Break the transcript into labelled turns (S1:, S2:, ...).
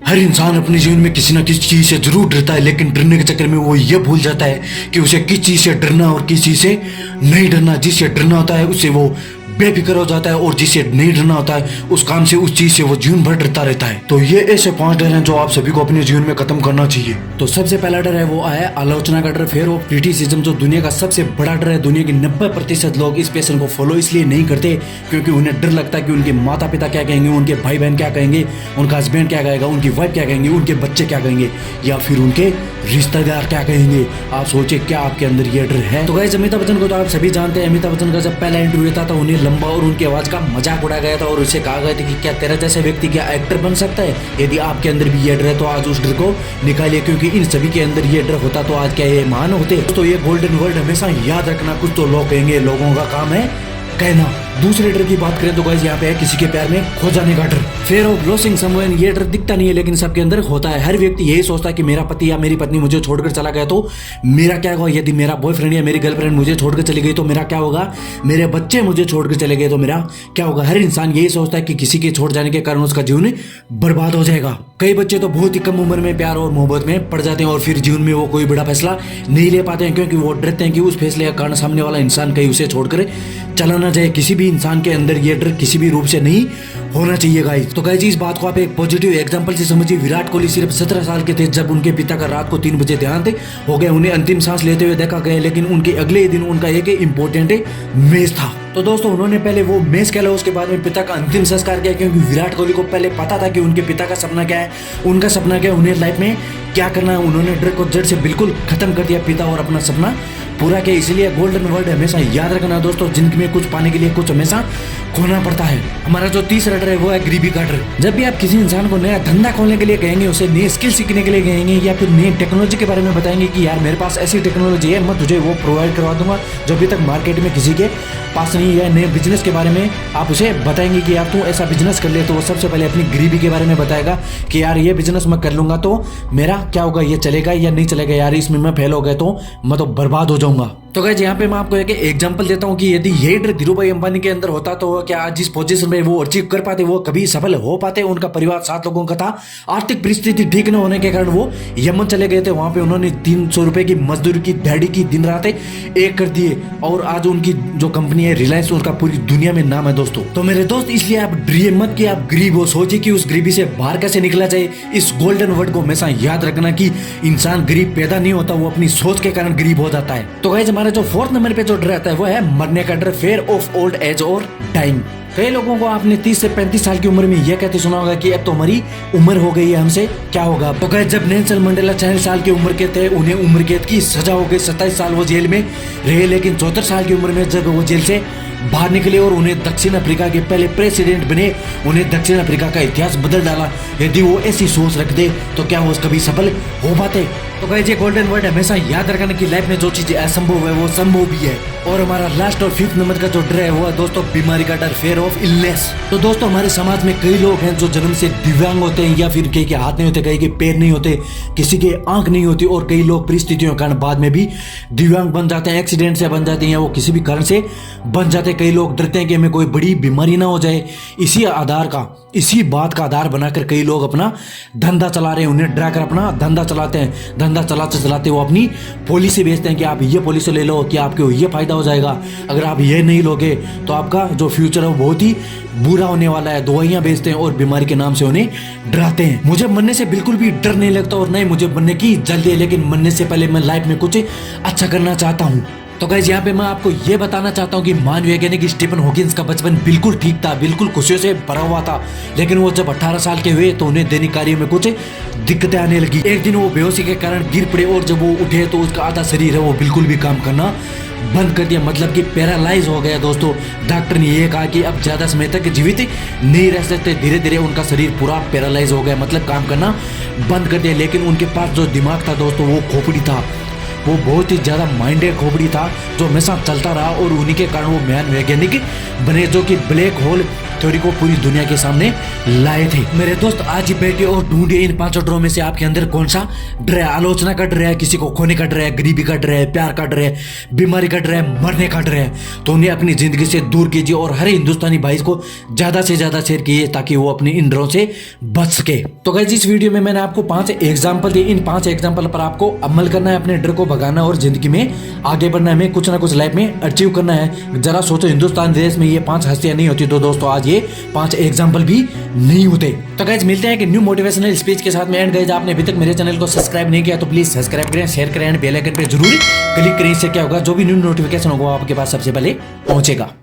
S1: हर इंसान अपने जीवन में किसी न किसी चीज से जरूर डरता है, लेकिन डरने के चक्कर में वो ये भूल जाता है कि उसे किस चीज से डरना और किस चीज से नहीं डरना। जिससे डरना होता है उससे वो बेफिक्र हो जाता है, और जिससे नहीं डरना होता है उस काम से, उस चीज से वो जीवन भर डरता रहता है। तो ये ऐसे 5 डर हैं जो आप सभी को अपने जीवन में खत्म करना चाहिए। तो सबसे पहला डर है वो है आलोचना का डर, फियर ऑफ क्रिटिसिज्म, जो दुनिया का सबसे बड़ा डर है। दुनिया के 90% लोग इस पैशन को फॉलो इसलिए नहीं करते क्योंकि उन्हें डर लगता है कि उनके माता पिता क्या कहेंगे, उनके भाई बहन क्या कहेंगे, उनका हस्बैंड क्या कहेगा, उनकी वाइफ क्या कहेंगे, उनके बच्चे क्या कहेंगे, या फिर उनके रिश्तेदार क्या कहेंगे। आप सोचिए क्या आपके अंदर ये डर है। तो गाइस अमिताभ बच्चन को तो आप सभी जानते हैं। अमिताभ बच्चन का जब पहला इंटरव्यू था तो उन्हें लंबा और उनकी आवाज का मजाक उड़ाया गया था और उसे कहा गया था कि क्या तेरा जैसे व्यक्ति क्या एक्टर बन सकता है। यदि आपके अंदर भी ये डर है तो आज उस डर को निकालिए, क्योंकि इन सभी के अंदर ये डर होता तो आज क्या ये महान होते। तो ये गोल्डन वर्ड हमेशा याद रखना, कुछ तो लोग कहेंगे, लोगों का काम है कहना। दूसरे डर की बात करें तो गाइस यहाँ पे है किसी के प्यार में खो जाने का डर, फेयर ऑफ लॉसिंग समवन। ये डर दिखता नहीं है लेकिन सबके अंदर होता है। हर व्यक्ति यही सोचता है कि मेरा पति या मेरी पत्नी मुझे छोड़कर चला गया तो मेरा क्या होगा, यदि मेरा बॉयफ्रेंड या मेरी गर्लफ्रेंड मुझे छोड़कर चली गई तो मेरा क्या होगा, मेरे बच्चे मुझे छोड़कर चले गए तो मेरा क्या होगा। हर इंसान यही सोचता है कि किसी के छोड़ जाने के कारण उसका जीवन बर्बाद हो जाएगा। कई बच्चे तो बहुत ही कम उम्र में प्यार और मोहब्बत में पड़ जाते हैं और फिर जीवन में वो कोई बड़ा फैसला नहीं ले पाते हैं, क्योंकि वो डरते हैं कि उस फैसले के कारण सामने वाला इंसान कहीं उसे छोड़कर चला ना जाए। किसी भी इंसान के अंदर ये डर किसी भी रूप से नहीं होना चाहिए गाइस। तो गाइस इस बात को आप एक पॉजिटिव एग्जांपल से समझिए। विराट कोहली सिर्फ 17 साल के थे जब उनके पिता का रात को 3 बजे देहांत हो गया। उन्हें अंतिम सांस लेते हुए देखा गया, लेकिन उनके अगले ही दिन उनका एक इम्पोर्टेंट मैच था। तो दोस्तों उन्होंने पहले वो मैच खेला, उसके बाद में पिता का अंतिम संस्कार किया, क्योंकि विराट कोहली को पहले पता था कि उनके पिता का सपना क्या है, उनका सपना क्या है, उन्हें लाइफ में क्या करना है। उन्होंने डर को जड़ से बिल्कुल खत्म कर दिया पिता और अपना सपना पूरा किया। इसलिए गोल्डन वर्ड हमेशा याद रखना दोस्तों, जिंदगी में कुछ पाने के लिए कुछ हमेशा खोना पड़ता है। हमारा जो तीसरा डर है वो है गरीबी का डर। जब भी आप किसी इंसान को नया धंधा खोलने के लिए कहेंगे, उसे नई स्किल सीखने के लिए कहेंगे या फिर नई टेक्नोलॉजी के बारे में बताएंगे कि यार मेरे पास ऐसी टेक्नोलॉजी है, मैं तुझे वो प्रोवाइड करवा दूंगा जो अभी तक मार्केट में किसी के पास नहीं है। नए बिजनेस के बारे में आप उसे बताएंगे कि यार तू ऐसा बिजनेस कर ले, तो वो सबसे पहले अपनी गरीबी के बारे में बताएगा कि यार ये बिजनेस मैं कर लूंगा तो मेरा क्या होगा, ये चलेगा या नहीं चलेगा, यार इसमें मैं फेल हो गया तो मैं तो बर्बाद हो जाऊंगा। तो गाइस यहाँ पे मैं आपको एक एग्जांपल देता हूँ कि यदि यही डर धीरू भाई अंबानी के अंदर होता तो क्या आज जिस पोजीशन में वो अचीव कर पाते, वो कभी सफल हो पाते। उनका परिवार 7 लोगों का था, आर्थिक परिस्थिति ठीक न होने के कारण वो यमन चले गए थे। वहां पे उन्होंने 300 रुपए की मजदूरी की दिहाड़ी की, दिन रात एक कर दिए, और आज उनकी जो कंपनी है रिलायंस, उनका पूरी दुनिया में नाम है दोस्तों। तो मेरे दोस्त इसलिए आप डरिए मत कि आप गरीब हो, सोचिए कि उस गरीबी से बाहर कैसे निकला जाए। इस गोल्डन वर्ड को हमेशा याद रखना कि इंसान गरीब पैदा नहीं होता, वो अपनी सोच के कारण गरीब हो जाता है। तो गाइस हमारा जो 4th नंबर पे जो डर रहता है वो है मरने का डर, फेयर ऑफ ओल्ड एज और टाइम। कई लोगों को आपने 30 से 35 साल की उम्र में यह कहते सुना होगा कि अब तो हमारी उम्र हो गई है, हमसे क्या होगा। तो गाइस जब नेल्सन मंडेला 40 साल की उम्र के थे, उन्हें उम्र कैद की सजा हो गई। 27 साल वो जेल में रहे, लेकिन 74 साल की उम्र में जब वो जेल से बाहर निकले और उन्हें दक्षिण अफ्रीका के पहले प्रेसिडेंट बने, उन्हें दक्षिण अफ्रीका का इतिहास बदल डाला। यदि वो ऐसी सोच रखते तो क्या वो कभी सफल हो पाते। तो गाइस ये गोल्डन वर्ड हमेशा याद रखना कि लाइफ में जो चीजें असंभव है वो संभव भी है। और हमारा लास्ट और 5th नंबर का जो डर है वो है दोस्तों बीमारी का डर, फेयर ऑफ इलनेस। तो दोस्तों हमारे समाज में कई लोग हैं जो जन्म से दिव्यांग होते हैं, या फिर कई के हाथ नहीं होते, कई के पैर नहीं होते, किसी के आंख नहीं होती, और कई लोग परिस्थितियों के कारण बाद में भी दिव्यांग बन जाते हैं, एक्सीडेंट से बन जाते हैं या वो किसी भी कारण से बन जाते हैं। कई लोग डरते हैं कि हमें कोई बड़ी बीमारी ना हो जाए। इसी बात का आधार बनाकर कई लोग अपना धंधा चला रहे हैं, उन्हें डराकर अपना धंधा चलाते हैं। धंधा चलाते चलाते वो अपनी पॉलिसी बेचते हैं कि आप ये पॉलिसी ले लो कि आपको ये फायदा हो जाएगा, अगर आप ये नहीं लोगे तो आपका जो फ्यूचर है वो बहुत ही बुरा होने वाला है। दवाइयां बेचते हैं और बीमारी के नाम से उन्हें डराते हैं। मुझे मरने से बिल्कुल भी डर नहीं लगता और नहीं मुझे मरने की जल्दी है, लेकिन मरने से पहले मैं लाइफ में कुछ अच्छा करना चाहता हूँ। तो गाइस यहाँ पे मैं आपको ये बताना चाहता हूँ कि महान वैज्ञानिक स्टीफन हॉकिंस का बचपन बिल्कुल ठीक था, बिल्कुल खुशियों से भरा हुआ था, लेकिन वो जब 18 साल के हुए तो उन्हें दैनिक कार्य में कुछ दिक्कतें आने लगी। एक दिन वो बेहोशी के कारण गिर पड़े और जब वो उठे तो उसका आधा शरीर है वो बिल्कुल भी काम करना बंद कर दिया, मतलब कि पैरालाइज हो गया दोस्तों। डॉक्टर ने ये कहा कि अब ज्यादा समय तक जीवित नहीं रह सकते। धीरे धीरे उनका शरीर पूरा पैरालाइज हो गया, मतलब काम करना बंद कर दिया। लेकिन उनके पास जो दिमाग था दोस्तों वो खोपड़ी था, वो बहुत ही ज्यादा माइंडेड खोपड़ी था जो हमेशा चलता रहा, और उन्हीं के कारण वो महान वैज्ञानिक बने जो कि ब्लैक होल थ्योरी को पूरी दुनिया के सामने लाए थे। मेरे दोस्त आज ही बैठे और ढूंढिए इन 5 ड्रॉ में से आपके अंदर कौन सा डर है। आलोचना का डर है, किसी को खोने का डर है, गरीबी का डर है, प्यार का डर है, बीमारी का डर है, मरने का डर है। तो उन्हें अपनी जिंदगी से दूर कीजिए और हर हिंदुस्तानी भाई को ज्यादा से ज्यादा शेयर कीजिए ताकि वो अपने इन डरों से बच सके। तो गाइस इस वीडियो में मैंने आपको 5 एग्जाम्पल दिए। इन 5 एग्जाम्पल पर आपको अमल करना है, अपने डर को भगाना और जिंदगी में आगे बढ़ना है, हमें कुछ ना कुछ लाइफ में अचीव करना है। जरा सोचो हिंदुस्तान देश में ये 5 हस्तियां नहीं होती तो दोस्तों आज ये 5 एग्जाम्पल भी नहीं होते। तो गाइस मिलते हैं कि न्यू मोटिवेशनल स्पीच के साथ में। एंड गाइस आपने अभी तक मेरे चैनल को सब्सक्राइब नहीं किया तो प्लीज सब्सक्राइब करें, शेयर करें एंड बेल आइकन पे जरूर क्लिक करें। इससे क्या होगा, जो भी न्यू नोटिफिकेशन होगा आपके पास सबसे पहले पहुंचेगा।